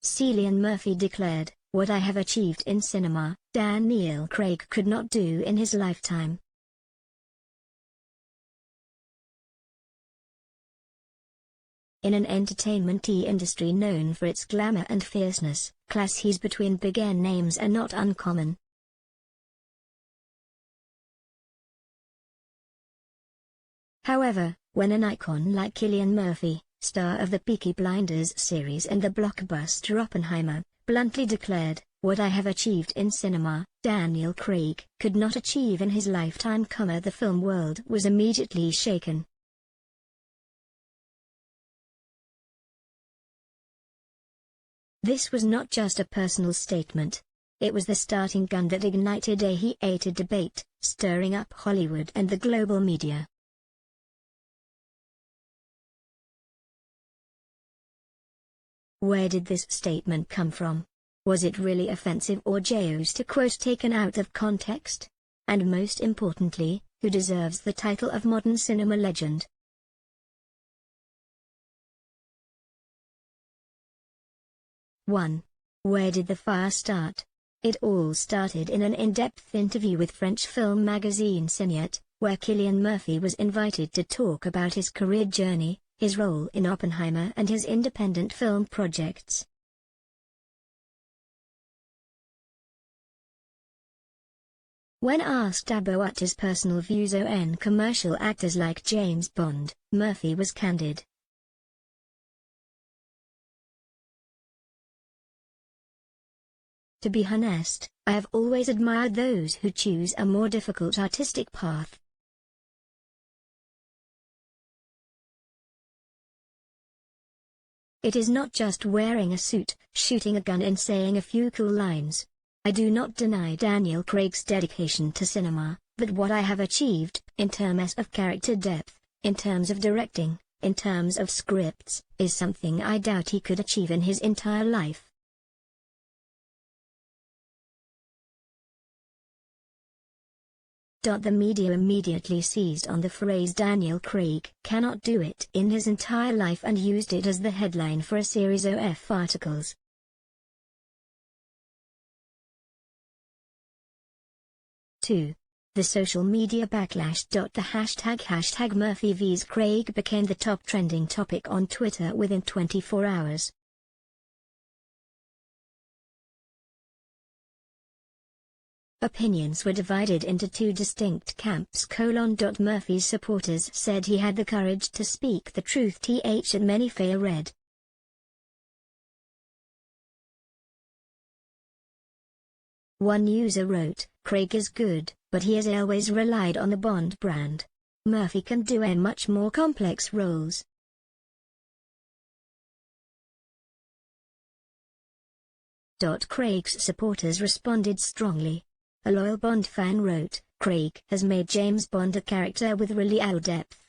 Cillian Murphy declared, "What I have achieved in cinema, Daniel Craig could not do in his lifetime." In an entertainment industry known for its glamour and fierceness, clashes between big names are not uncommon. However, when an icon like Cillian Murphy, star of the Peaky Blinders series and the blockbuster Oppenheimer, bluntly declared, "What I have achieved in cinema, Daniel Craig could not achieve in his lifetime," the film world was immediately shaken. This was not just a personal statement. It was the starting gun that ignited a heated debate, stirring up Hollywood and the global media. Where did this statement come from? Was it really offensive or just a quote taken out of context? And most importantly, who deserves the title of modern cinema legend? One. Where did the fire start? It all started in an in-depth interview with French film magazine Ciné, where Cillian Murphy was invited to talk about his career journey, his role in Oppenheimer and his independent film projects. When asked about his personal views on commercial actors like James Bond, Murphy was candid. "To be honest, I have always admired those who choose a more difficult artistic path. It is not just wearing a suit, shooting a gun and saying a few cool lines. I do not deny Daniel Craig's dedication to cinema, but what I have achieved, in terms of character depth, in terms of directing, in terms of scripts, is something I doubt he could achieve in his entire life." The media immediately seized on the phrase "Daniel Craig cannot do it" in his entire life and used it as the headline for a series of articles. Two. The social media backlash. The hashtag Murphy vs Craig became the top trending topic on Twitter within 24 hours. Opinions were divided into two distinct camps. Murphy's supporters said he had the courage to speak the truth, and many read. One user wrote, "Craig is good, but he has always relied on the Bond brand. Murphy can do much more complex roles." Craig's supporters responded strongly. A loyal Bond fan wrote, "Craig has made James Bond a character with real depth."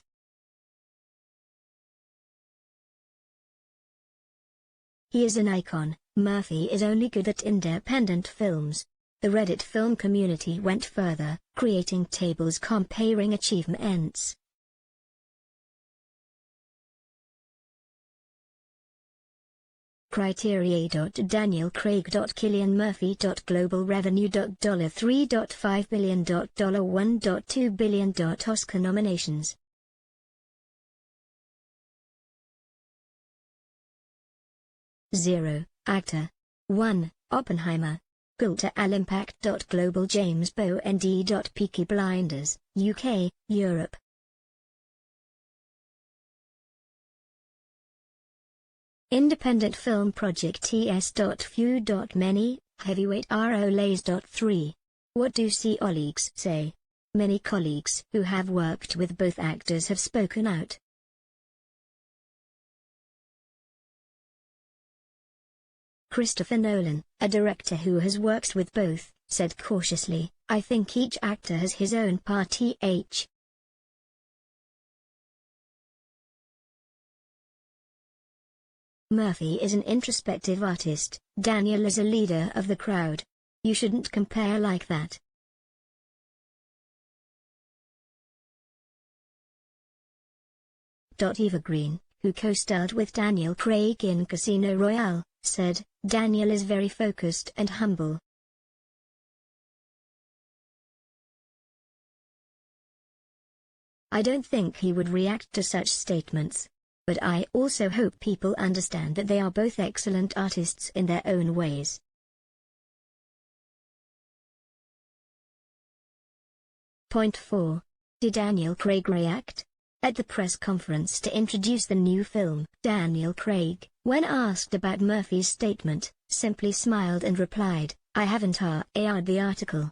"He is an icon. Murphy is only good at independent films." The Reddit film community went further, creating tables comparing achievements. Criteria. Daniel Craig. Cillian Murphy. Global revenue. $3.5 billion. $1.2 billion. Oscar nominations. Zero. Actor. 1. Oppenheimer. Cultural impact. Global James Bond. Peaky Blinders, UK, Europe. Independent film project Few. Many, heavyweight roles. 3. What do colleagues say? Many colleagues who have worked with both actors have spoken out. Christopher Nolan, a director who has worked with both, said cautiously, "I think each actor has his own part. Murphy is an introspective artist, Daniel is a leader of the crowd. You shouldn't compare like that." Eva Green, who co-starred with Daniel Craig in Casino Royale, said, "Daniel is very focused and humble." I don't think he would react to such statements. But I also hope people understand that they are both excellent artists in their own ways. Point 4. Did Daniel Craig react? At the press conference to introduce the new film, Daniel Craig, when asked about Murphy's statement, simply smiled and replied, "I haven't read the article."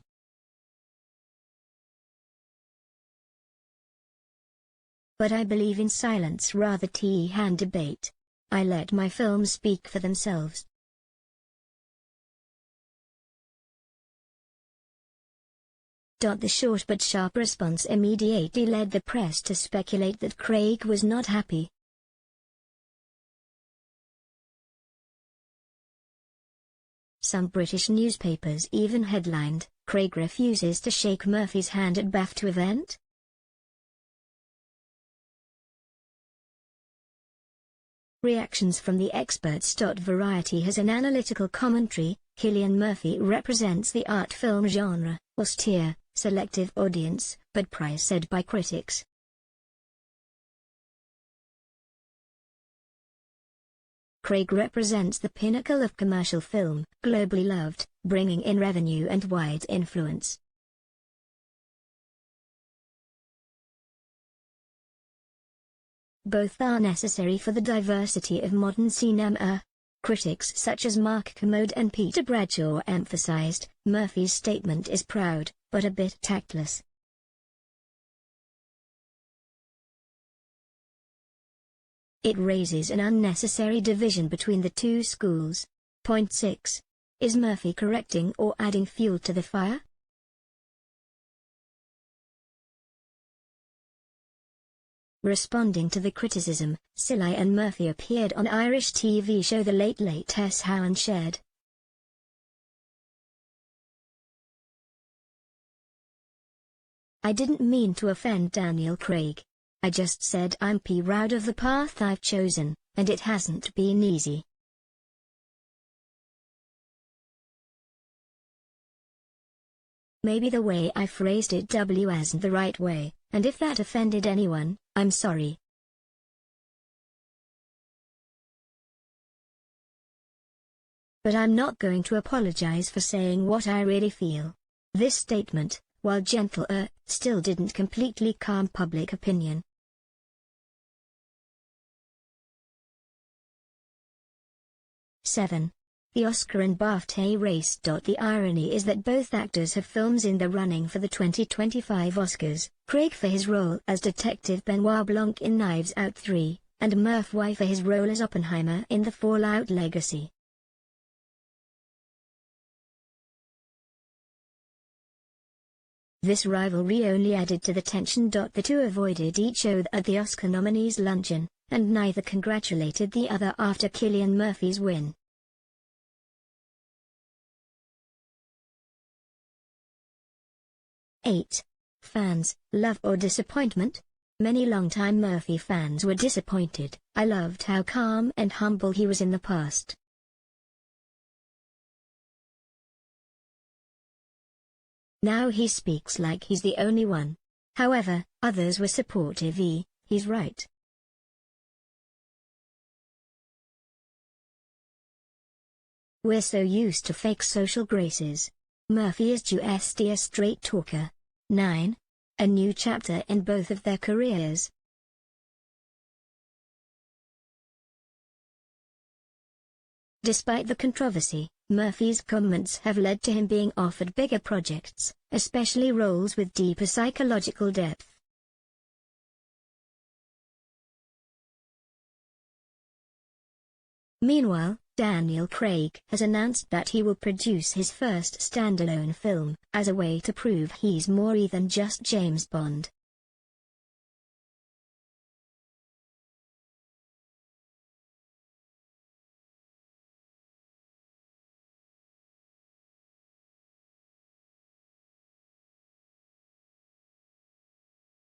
But I believe in silence rather than debate. I let my films speak for themselves. The short but sharp response immediately led the press to speculate that Craig was not happy. Some British newspapers even headlined, "Craig refuses to shake Murphy's hand at BAFTA event?" Reactions from the experts. Variety has an analytical commentary. Cillian Murphy represents the art film genre, austere, selective audience, but prized by critics. Craig represents the pinnacle of commercial film, globally loved, bringing in revenue and wide influence. Both are necessary for the diversity of modern cinema. Critics such as Mark Kermode and Peter Bradshaw emphasized, Murphy's statement is proud, but a bit tactless. It raises an unnecessary division between the two schools. Point 6. Is Murphy correcting or adding fuel to the fire? Responding to the criticism, Cillian Murphy appeared on Irish TV show The Late Late Show and shared, "I didn't mean to offend Daniel Craig. I just said I'm proud of the path I've chosen, and it hasn't been easy." Maybe the way I phrased it wasn't the right way, and if that offended anyone, I'm sorry. But I'm not going to apologize for saying what I really feel. This statement, while gentle, still didn't completely calm public opinion. Seven. The Oscar and BAFTA race. The irony is that both actors have films in the running for the 2025 Oscars, Craig for his role as Detective Benoit Blanc in Knives Out 3, and Murphy for his role as Oppenheimer in The Fallout Legacy. This rivalry only added to the tension. The two avoided each other at the Oscar nominees' luncheon, and neither congratulated the other after Cillian Murphy's win. Eight. Fans, love or disappointment? Many longtime Murphy fans were disappointed. "I loved how calm and humble he was in the past. Now he speaks like he's the only one." However, others were supportive. He's right. "We're so used to fake social graces. Murphy is just a straight talker." 9. A new chapter in both of their careers. Despite the controversy, Murphy's comments have led to him being offered bigger projects, especially roles with deeper psychological depth. Meanwhile, Daniel Craig has announced that he will produce his first standalone film, as a way to prove he's more than just James Bond.